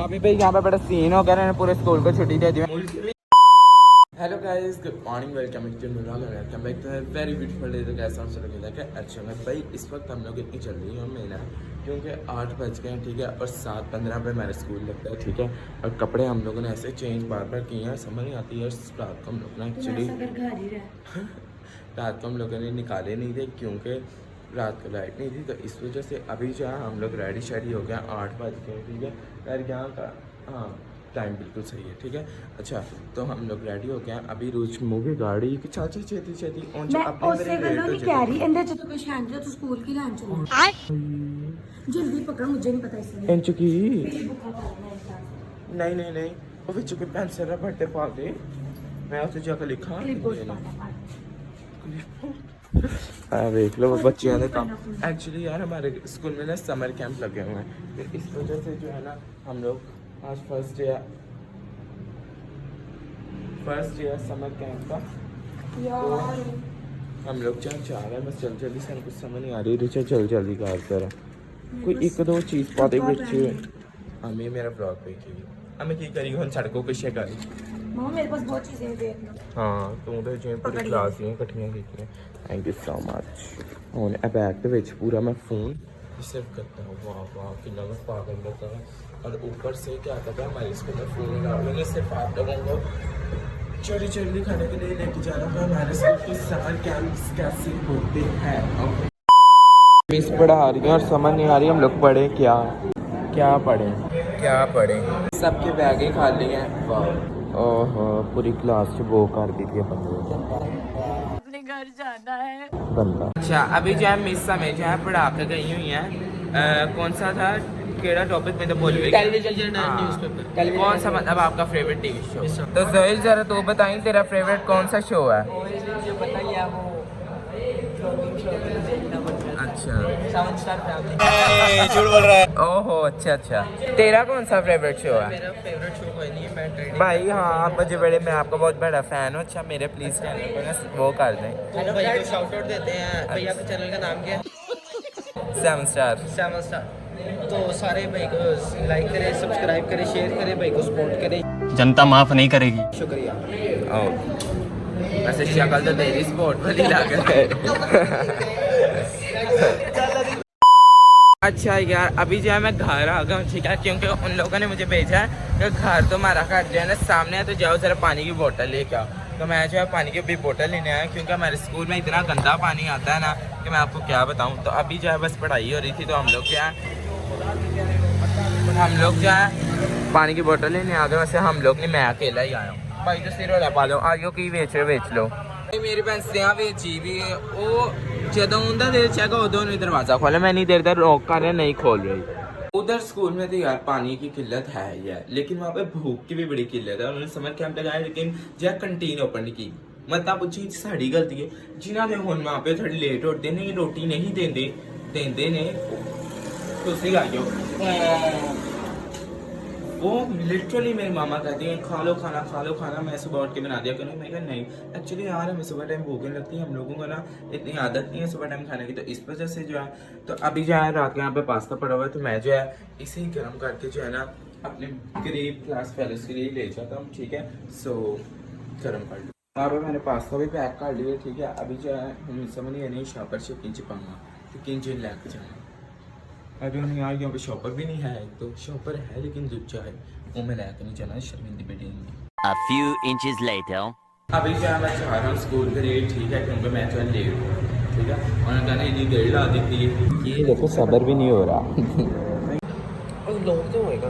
अभी भाई यहाँ पे बड़ा सीन हो गया, पूरे स्कूल को छुट्टी दे दी। Hello guys, good morning, welcome to welcome back to very beautiful day. तो कैसा हम सब लगा अच्छा भाई, इस वक्त हम लोग इतनी चल रही है मेला, क्योंकि 8 बज गए हैं, ठीक है, और 7:15 पे मेरा स्कूल लगता है, ठीक है। और कपड़े हम लोगों ने ऐसे चेंज बार बार किए हैं, समझ नहीं आती है। रात को हम लोग ना एक्चुअली रात को हम लोगों ने निकाले नहीं थे, क्योंकि रात को लाइट नहीं थी, तो इस वजह से अभी जो है हम लोग रेडी शेडी हो गया। 8 बज गए, ठीक है। यार यहाँ का हाँ टाइम बिल्कुल सही है, ठीक है। अच्छा, तो हम लोग रेडी हो गए। अभी रोज मूवी गाड़ी चाची छेती छेती जल्दी पकड़, मुझे नहीं पता इसलिए नहीं नहीं नहीं, वो बच्चों के पेंसिल बर्थडे पार्टी मैं उसे जाकर लिखा। देख लो बच्चियों ने काम। एक्चुअली यार हमारे स्कूल में ना समर कैंप लगे हुए हैं, तो इस वजह से जो है ना हम लोग आज फर्स्ट डे समर कैंप का, तो हम लोग जहाँ जा रहे हैं बस जल्दी से, कुछ समझ नहीं आ रही। रिचा जल्दी कर कर कोई एक दो चीज़ पाते बच्चे हमें मेरा ब्लॉग पे की हमें की करी हम सड़कों पे शेकारी। मेरे पास बहुत चीजें हैं, देख लो। हाँ तू तो जो पूरी क्लास ही इकट्ठियाँ की। Thank you so much. ਹੁਣ ਇਹ बैग ਦੇ ਵਿੱਚ पूरा मैं फ़ोन रिसीव करता हूँ। वाह कितना मैं पागल होता है। और ऊपर से क्या करता है, हमारे स्कूल में फ़ोन मैंने सिर्फ आप लोगों को चोरी खाने के लिए लेके जाना था। हमारे स्कूल के समर कैंप्स कैसे होते हैं। मिस पढ़ा रही है और समझ नहीं आ रही हम लोग पढ़े क्या पढ़े। सबके बैग ही खाली हैं। वाह ओहो, पूरी क्लास से वो कर दी थी अपने घर जाना है बंदा। अच्छा, अभी जो है मिस हमें जो है पढ़ा के गई हुई हैं। कौन सा था केड़ा टॉपिक में तो बोल रही टेलीविजन न्यूज़पेपर। कौन सा मतलब आपका फेवरेट टीवी शो? तो ज़ोइल जरा तू बताई तेरा फेवरेट कौन सा शो है? जो बताइए वो अच्छा, 7 स्टार फैमिली। झूठ बोल रहा है। ओहो अच्छा, तेरा कौन सा फेवरेट शो है? मेरा फेवरेट शो कोई नहीं है, मैं ट्रेडिंग भाई हाँ मुझे मैं आपका बहुत बड़ा फैन हूँ। अच्छा मेरे प्लीज चैनल पर ना वो कर दें। हेलो भैया को शाउट आउट देते हैं। भैया के चैनल का नाम क्या है? 7 स्टार। तो सारे भाई को लाइक करें, सब्सक्राइब करें, शेयर करें, भाई को सपोर्ट करें। जनता माफ नहीं करेगी। शुक्रिया। वैसे शक्ल तो तेरी स्पोर्ट वाली लग है। अच्छा यार, अभी जो है मैं घर आ गया हूँ, ठीक है, क्योंकि उन लोगों ने मुझे भेजा है कि घर तो हमारा घर जो है ना सामने है, तो जाओ ज़रा पानी की बोतल लेके आओ। तो मैं जो है पानी की भी बोतल लेने आया, क्योंकि हमारे स्कूल में इतना गंदा पानी आता है ना कि मैं आपको क्या बताऊँ। तो अभी जो है बस पढ़ाई हो रही थी, तो हम लोग जो है पानी की बोतल लेने आ गए। वैसे हम लोग नहीं, मैं अकेला ही आया हूँ। भाई तो सिर वाला पा लो, आइयो की बेच लो। मेरी पेंसिलें बेची भी वो ਜਦੋਂ ਹੁੰਦਾ देर चाहेगा उधर नहीं दरवाज़ा खोला। मैं नहीं देर रोक कर रहा, नहीं खोल रही। उधर स्कूल में तो यार पानी की किल्लत है यार, लेकिन वहाँ पे भूख की भी बड़ी किल्लत है। उन्होंने समर कैंप लगाया, लेकिन जो कंटीन ओपन नहीं की। मतलब वो चीज़ साड़ी गलती है। जिन्होंने हुन वहाँ पे थोड़ी लेट होते नहीं, रोटी नहीं देंदे ने तुसी आइयो। वो लिटरली मेरे मामा कहती हैं खा लो खाना, मैं सुबह उठ के बना दिया करूँ। मैं कहा नहीं, एक्चुअली यार हमें सुबह टाइम भूख नहीं लगती है। हम लोगों को ना इतनी आदत नहीं है सुबह टाइम खाने की, तो इस वजह से जो है, तो अभी जो है रात के यहाँ पे पास्ता पड़ा हुआ है, तो मैं जो है इसे ही गर्म करके जो है ना अपने गरीब क्लास फेलोज के लिए ले जाता हूँ, ठीक है। सो गर्म कर लो। यहाँ पे मैंने पास्ता भी पैक कर लिया, ठीक है। अभी जो है हम समझ नहीं शॉपर से किंच पाऊँगा, तो किंच लेके जाऊँगा। अभी उन्हें यार यहाँ पे शॉपर भी नहीं है, तो शॉपर है लेकिन दूसरा है, वो मैं लेकर नहीं जाना, शर्मिंदी बैठेंगे। A few inches later. अभी जो है मैं चाह रहा हूँ स्कूल के लिए, ठीक है, क्योंकि मैं जो है लेट हूँ, ठीक है। उन्होंने कहना इतनी देर ला दी थी, ये देखो सबर भी नहीं हो रहा। लोग तो होएगा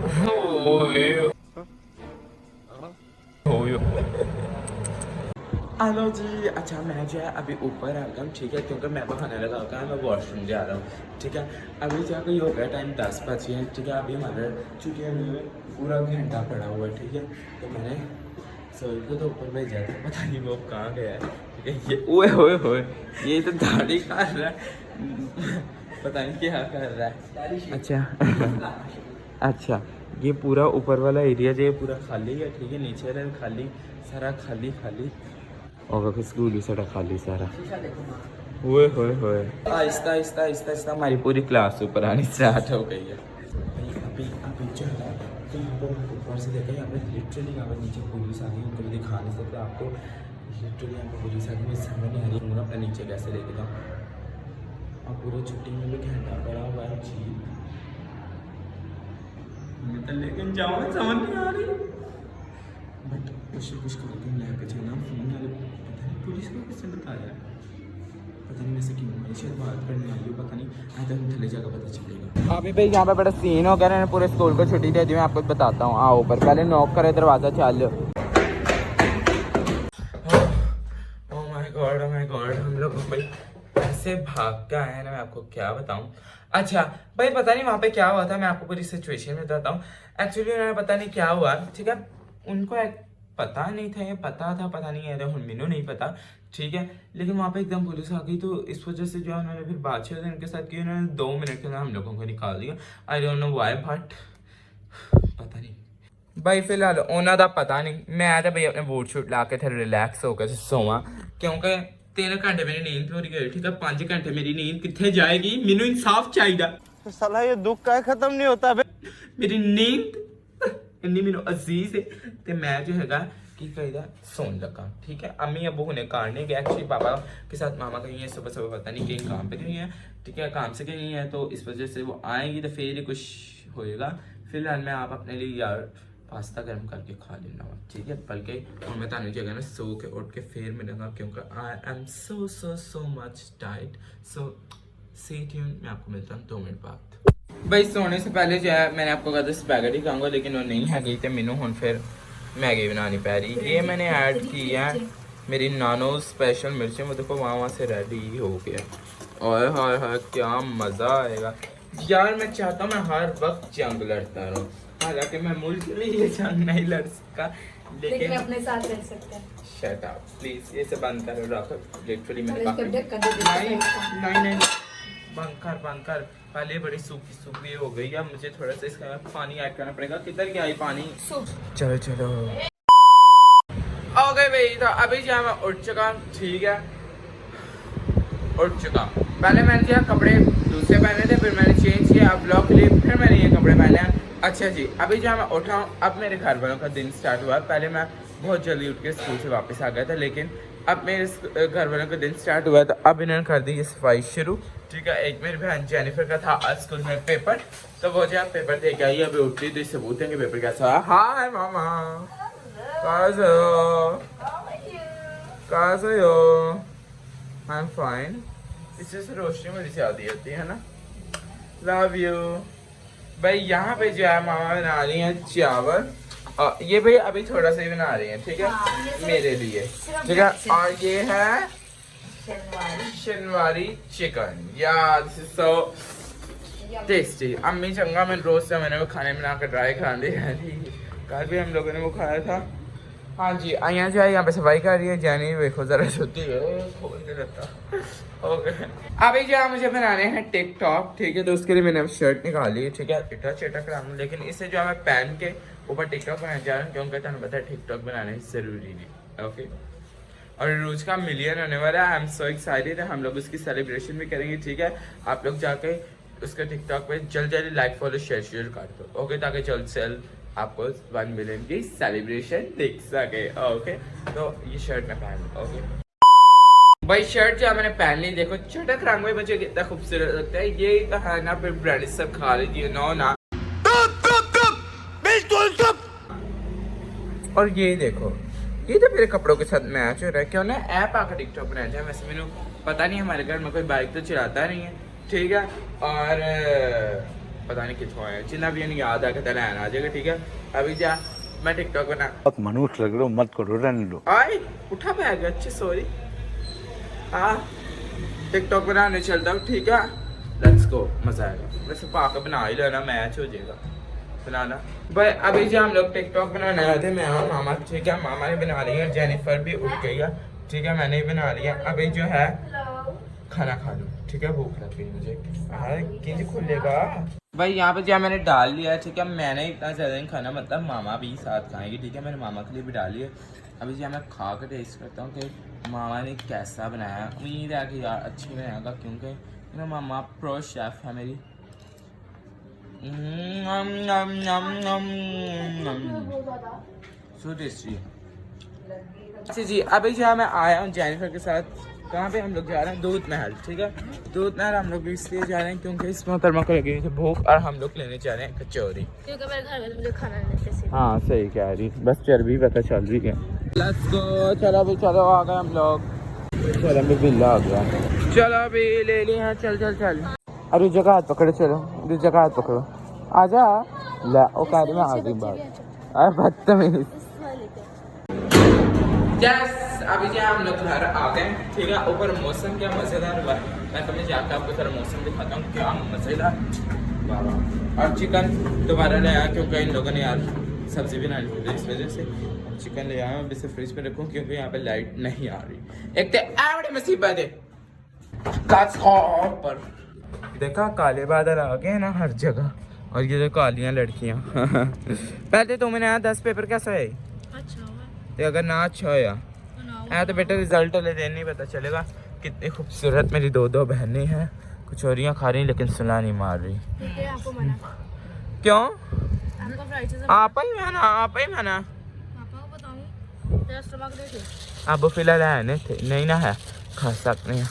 हेलो जी। अच्छा मैं जो है अभी ऊपर आ गया हूँ, ठीक है, क्योंकि मैं बहाना लगा कर मैं वॉशरूम जा रहा हूँ, ठीक है। अभी जो कोई हो गया टाइम 10 बजे हैं, ठीक है। अभी हमारा छुट्टियाँ में पूरा घंटा पड़ा हुआ है, ठीक है। तो मैंने सोई को तो ऊपर भेजा था, पता नहीं वो कहाँ गया है, ठीक है। ये ओए होए ये तो दाढ़ी कर रहा है, पता नहीं क्या कर रहा है। अच्छा ये पूरा ऊपर वाला एरिया जो है पूरा खाली है, ठीक है। नीचे रहे खाली सारा खाली और स्कूल भी सारा खाली सारा। ओए होए होए, आहिस्ता आहिस्ता आहिस्ता आहिस्ता हमारी पूरी क्लास ऊपर आनी स्टार्ट हो गई है। अभी अभी जो है ना, तो यहाँ पर ऊपर से देखा, यहाँ पर लिटरली यहाँ पर नीचे पुलिस आ गई, उनको भी दिखा नहीं सकते आपको। लिटरली यहाँ पर पुलिस आ गई, मुझे समझ नहीं आ रही हूँ अपने नीचे कैसे लेके जाऊँ। और पूरे छुट्टी में भी घंटा पड़ा हुआ है जी, मैं तो लेकिन जाऊँ समझ नहीं आ रही, बट कुछ करके लेके चलना। फोन वाले पता नहीं पुलिस को किसने बताया, पता नहीं वैसे क्यों आई, शायद बात करने आई हो, पता नहीं। आए तो हम थले जाकर पता चलेगा। अभी भाई यहाँ पे बड़ा सीन हो गया, पूरे स्कूल को छुट्टी दे दी। मैं आपको बताता हूँ, आओ ऊपर, पहले नॉक करे दरवाज़ा चल। ओह माय गॉड, हम लोग भाई ऐसे भाग के आए हैं ना, मैं आपको क्या बताऊँ। अच्छा भाई पता नहीं वहाँ पे क्या हुआ था, मैं आपको पूरी सिचुएशन में बताता हूँ। एक्चुअली उन्होंने पता नहीं क्या हुआ, ठीक है, उनको पता नहीं था, ये पता था पता नहीं है, मैनू नहीं पता, ठीक है, लेकिन वहाँ पे एकदम पुलिस आ गई। तो इस वजह से जो उन्होंने फिर बातचीत उनके साथ की, उन्होंने 2 मिनट के अंदर हम लोगों को निकाल दिया। I don't know why, but पता नहीं भाई, फिलहाल उन्हों का पता नहीं। मैं तो भाई अपने बूट शूट ला के थे रिलैक्स होकर सोवा, क्योंकि 3 घंटे मेरी नींद पूरी गई, ठीक है, 5 घंटे मेरी नींद कितने जाएगी, मैनू इंसाफ चाहिए। साला ये दुख का खत्म नहीं होता बे। मेरी नींद इन्नी मैनू अजीज है, तो मैं जो है की कहीदा सोन लगा, ठीक है। अम्मी अबू हुने कार नहीं गए, एक्चुअली पापा के साथ मामा गई है, सुबह सुबह पता नहीं कहीं काम पे गई है, ठीक है, काम से गई है, तो इस वजह से वो आएंगी तो फिर ही कुछ होएगा। फिलहाल मैं आप अपने लिए यार पास्ता गर्म करके खा लेना, ठीक है, बल्कि और मैं तानू जगह ना सो के उठ के फिर मिलूंगा, क्योंकि I am so much tight. So see tune, मैं आपको मिलता हूँ 2 मिनट बाद। भाई सोने से पहले जो है मैंने आपको कहा था स्पैगेटी खाऊंगा, लेकिन वो नहीं है गई, तो मैनू हुन फिर मैगी बनानी पै रही। ये मैंने ऐड की है मेरी नानो स्पेशल मिर्चें, वो देखो वहाँ से रेडी हो गया। और हाय हाय क्या मज़ा आएगा यार। मैं चाहता हूँ मैं हर वक्त जंग लड़ता रहूँ, हालांकि मैं मुल्क के लिए ये जंग नहीं लड़ सका, लेकिन अपने साथ रह सकते हैं। शट अप प्लीज, ये सब बंद करो, रखो लिटरली मैंने नहीं बंद कर। पहले बड़ी सूखी हो गई है, मुझे थोड़ा सा इसका पानी ऐड करना पड़ेगा। किधर गया ये पानी? चलो ओके भाई, तो अभी जो मैं उठ चुका, ठीक है, उठ चुका। पहले मैंने जो कपड़े दूसरे पहने थे, फिर मैंने चेंज किया ब्लॉग के लिए, फिर मैंने ये कपड़े पहने। अच्छा जी, अभी जो मैं उठा हूँ, अब मेरे घर वालों का दिन स्टार्ट हुआ। पहले मैं बहुत जल्दी उठ के स्कूल से वापस आ गया था, लेकिन अब मेरे घर वालों का दिन स्टार्ट हुआ, तो अब इन्होंने कर दी ये सफाई शुरू, ठीक है। एक मेरी बहन जेनिफर का था आज स्कूल में पेपर, तो वो जो पेपर दे के आई, अभी उठ रही, तो इससे पूछते हैं कि पेपर कैसा हुआ। हाय मामा, कैसे हो? I am fine. इससे से रोशनी मेरी से आती होती है ना। Love you. भाई यहाँ पे जो है मामा बना रही हैं चावल, और ये भाई अभी थोड़ा सा ही बना रही हैं, ठीक है, मेरे लिए, ठीक है। और ये है शनिवारी चिकन, यार दिस इज सो टेस्टी। अम्मी चंगा मैं रोज से मैंने वो खाने बना कर ट्राई करा दी है, कल भी हम लोगों ने वो खाया था। हाँ जी, आइया जो है यहाँ पे सफाई कर रही है, जानी देखो जरा सोती है, खोल के रहता। ओके, अभी जो है मुझे बनाने हैं टिकटॉक, ठीक है, तो उसके लिए मैंने शर्ट निकाली है, ठीक है, इटा चेटा कराऊँ, लेकिन इसे जो है मैं पहन के ऊपर टिकटॉक बनाने जा रहा हूँ, क्योंकि तुम्हें पता है टिकटॉक बनाने जरूरी नहीं। ओके, और रोज का मिलियन होने वाला है, आई एम सो एक्साइटेड। हम लोग उसकी सेलिब्रेशन भी करेंगे, ठीक है। आप लोग जाके उसके टिकटॉक पे जल्दी लाइक फॉलो शेयर कर दो, ओके, ताकि जल्द से जल्द आपको 1 मिलियन की सेलिब्रेशन दिख सके, ओके। तो ये शर्ट मैं पहन लूँ, ओके भाई। शर्ट जो मैंने पहन ली, देखो चटक रंग में मुझे कितना खूबसूरत लगता है। ये है ना, फिर ब्रांड सब खा लीजिए, नो ना। और ये देखो, ये तो मेरे कपड़ों के साथ मैच हो रहा है, क्यों ना ऐप आकर टिकटॉक बनाया जाए। वैसे मैंने पता नहीं, हमारे घर में कोई बाइक तो चलाता नहीं है, ठीक है, और पता नहीं कितों आए, जितना भी याद आके तो लैन आ जाएगा, ठीक है। अभी जा मैं टिकटॉक बना, बहुत मनुष्य लग रहे हो, मत करो, रहने दो। आए उठा बैग, अच्छे सॉरी, हाँ टिकटॉक बनाने चलता हूँ, ठीक है, लेट्स गो, मजा आएगा। वैसे पाकर बना ही लेना, मैच हो जाएगा बनाना। भाई अभी जो हम लोग टिकटॉक बनाने आए थे, मैं और मामा, ठीक है, मामा ने बना लिया, जेनिफर भी उठ गई है, ठीक है, मैंने भी बना लिया। अभी जो है खाना खा लूँ, ठीक है, भूख लग गई मुझे, किंज खुलेगा। भाई यहाँ पे जो मैंने डाल लिया है, ठीक है, मैंने इतना ज़्यादा नहीं खाना, मतलब मामा भी साथ खाएंगे, ठीक है, मैंने मामा के लिए भी डाल लिया, अभी जी मैं खा कर टेस्ट करता हूँ कि मामा ने कैसा बनाया। उम्मीद है कि यार अच्छी बनाएगा क्योंकि मेरा मामा प्रो शेफ है मेरी। So tasty. अच्छा जी अभी जो मैं आया हूँ जेनिफर के साथ। कहाँ पे हम लोग जा रहे हैं? दूध महल। ठीक है, दूध महल हम लोग भी इसलिए जा रहे हैं क्योंकि इस मोहतरमा को लगी थी भूख और हम लोग लेने जा रहे हैं कचौरी। क्योंकि मेरे घर में मुझे खाना नहीं देते। हाँ सही कह रही, बस चर्बी पता चल रही है। Let's go. चलो अभी चलो आ गए हम लोग। चलो अभी बिल्ला आ गया। चलो अभी ले लिए हैं। चल चल चल। अरे जगह हाथ पकड़ो। चलो अभी जगह हाथ पकड़ो। आजा। ला ओ कह रही मैं आ गई बात। अरे बदतमीज। यस अभी जो हम लोग घर आ गए। ठीक है, ऊपर मौसम क्या मज़ेदार हुआ है। मैं तुम्हें जाकर आपको थोड़ा मौसम दिखाता हूँ क्या मज़ेदार। और चिकन दोबारा लाया क्योंकि इन लोगों ने यार सब्जी भी नहीं ली इस वजह से चिकन ले आया। अब इसे फ्रिज में रखूँ क्योंकि यहाँ पे लाइट नहीं आ रही। एक तो बड़ी मुसीबत है पर। देखा काले बादल आ गए ना हर जगह और ये जो कालियाँ लड़कियाँ। पहले तो मैंने यहाँ 10 पेपर कैसा है अच्छा हुआ तो अगर ना अच्छा होया ऐ तो बेटा रिजल्ट वाले दिन नहीं पता चलेगा। कितनी खूबसूरत मेरी दो बहनें हैं। कचौरियाँ खा रही लेकिन सुला नहीं मार रही। ठीक है आपको मना। क्यों? आपको फ्राइड राइस आप ही माना आप ही माना। पापा को बताऊं तेरा स्टमक देखे। अब फिलहाल है नहीं थे नहीं ना है खा सकते हैं।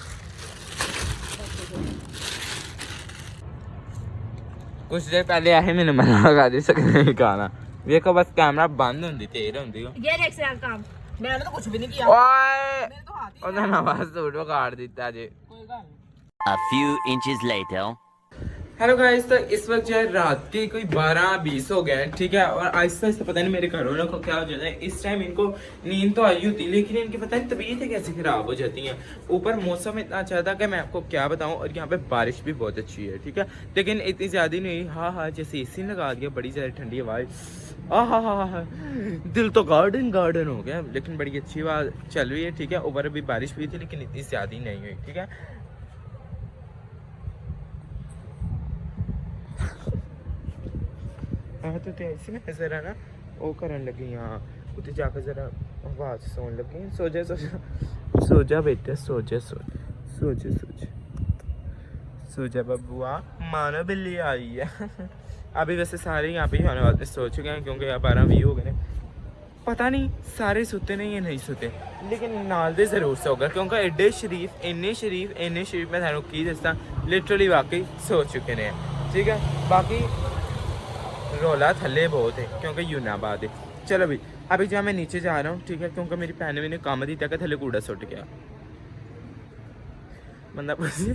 कुछ देर पहले आए मैंने मना लगा दी सके नहीं खाना। देखो बस कैमरा बंद होती तेज होती हो। ये देख से काम मैंने तो कुछ भी नहीं किया। ओए मेरे तो हाथ ही ਉਹਦਾ ਨਵਾਂ ਸੂਟ ਵਿਗਾੜ ਦਿੱਤਾ ਜੇ। कोई गल नहीं। A few inches later. Hello guys, तो इस वक्त जो है रात के कोई 12-20 हो गए हैं। ठीक है, और आहिस्ता आहिस्ता पता नहीं मेरे घर वालों को क्या हो जाता है। इस टाइम इनको नींद तो आई होती है लेकिन इनकी पता नहीं तबीयतें कैसे ख़राब हो जाती हैं। ऊपर मौसम इतना अच्छा था कि मैं आपको क्या बताऊं। और यहाँ पे बारिश भी बहुत अच्छी है। ठीक है, लेकिन इतनी ज़्यादा नहीं। हाँ हाँ जैसे एसी लगा दिया, बड़ी ज़्यादा ठंडी हवा। हाँ दिल तो गार्डन हो गया। लेकिन बड़ी अच्छी बात चल रही है। ठीक है, ऊपर अभी बारिश हुई थी लेकिन इतनी ज़्यादा नहीं हुई। ठीक है, हाँ तो ऐसी ना जरा ना वो करन लगी। हाँ उते जाकर जरा आवाज सुन लगी। सो जा बेटा सो जा बबुआ मानो बिल्ली आई है। अभी वैसे सारे यहाँ पे ही होने वाले सो चुके हैं क्योंकि यहाँ 12-20 हो गए। पता नहीं सारे सोते नहीं या नहीं सोते लेकिन नाल दे जरूर सो गए क्योंकि एडे शरीफ इन्ने शरीफ मैं थानू की दसा लिटरली वाकई सो चुके हैं। ठीक है, बाकी रोला थले बहुत है क्योंकि यूनाबाद है। चलो भाई अभी जहाँ मैं नीचे जा रहा हूँ। ठीक है, क्योंकि मेरी भैन ने काम दी तक थले कूड़ा सुट गया। बंदा पूछे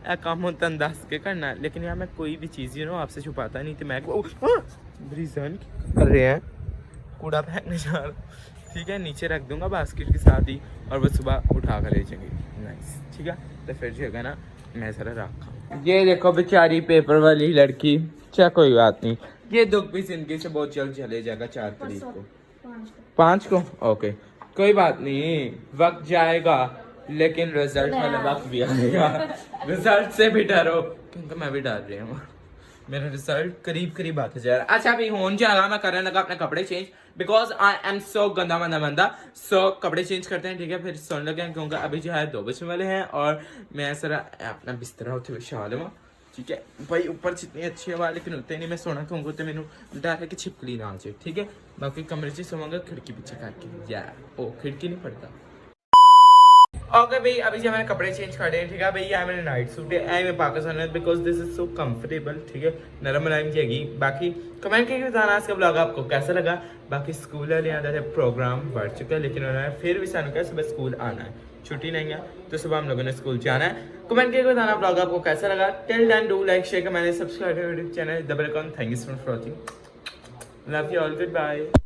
ए काम हो तन दस के करना लेकिन यार मैं कोई भी चीज़ आपसे छुपाता नहीं। तो मैं ब्रीजन कर रहे हैं कूड़ा फेंकने जा रहा। ठीक है, नीचे रख दूंगा बास्केट के साथ ही और वो सुबह उठा कर ले जाएंगे। नाइस। ठीक है, तो फिर जो है ना मैं ज़रा रखा। ये देखो बेचारी पेपर वाली लड़की। क्या कोई बात नहीं, ये दुख भी जिंदगी से बहुत जल्द चले जाएगा। 4 तारीख को 5 को ओके कोई बात नहीं, वक्त जाएगा लेकिन रिजल्ट वाला वक्त भी आएगा। रिजल्ट से भी डरो क्योंकि मैं भी डर रही हूँ। मेरा रिजल्ट करीब आता जा रहा है। अच्छा अभी होने जा रहा मैं करने लगा अपने कपड़े चेंज बिकॉज आई एम सो गंदा बंदा। सो कपड़े चेंज करते हैं। ठीक है, फिर सोने लगे हैं क्योंकि अभी जो है 2 बजने वाले हैं और मैं जरा अपना बिस्तरा उठे बिछा लूँ। ठीक है भाई, ऊपर जितनी अच्छी हवा लेकिन उतने नहीं मैं सोना क्योंकि तो मैंने डर है कि छिपकली ना आ जाए। ठीक है, बाकी कमरे से सोऊंगा खिड़की पीछे करके। यार ओ खिड़की नहीं पड़ता। ओके भाई अभी जब मैंने कपड़े चेंज कर दिए। ठीक है भाई, ये मेरे नाइट सूट है। आई मैं पाकिस्तान में because this is so comfortable. ठीक है, नरम मुलायम जाएगी। बाकी कमेंट करके बताना आज का ब्लॉग आपको कैसा लगा। बाकी स्कूल वाले आते थे प्रोग्राम बढ़ चुका है लेकिन उन्होंने फिर भी सानू कहा सुबह स्कूल आना है, छुट्टी नहीं है तो सुबह हम लोगों ने स्कूल जाना है। कमेंट करके बताना ब्लॉग आपको कैसा लगा। Till then do like share comment subscribe YouTube channel double account. Thank you so much for watching. Love you all, good bye.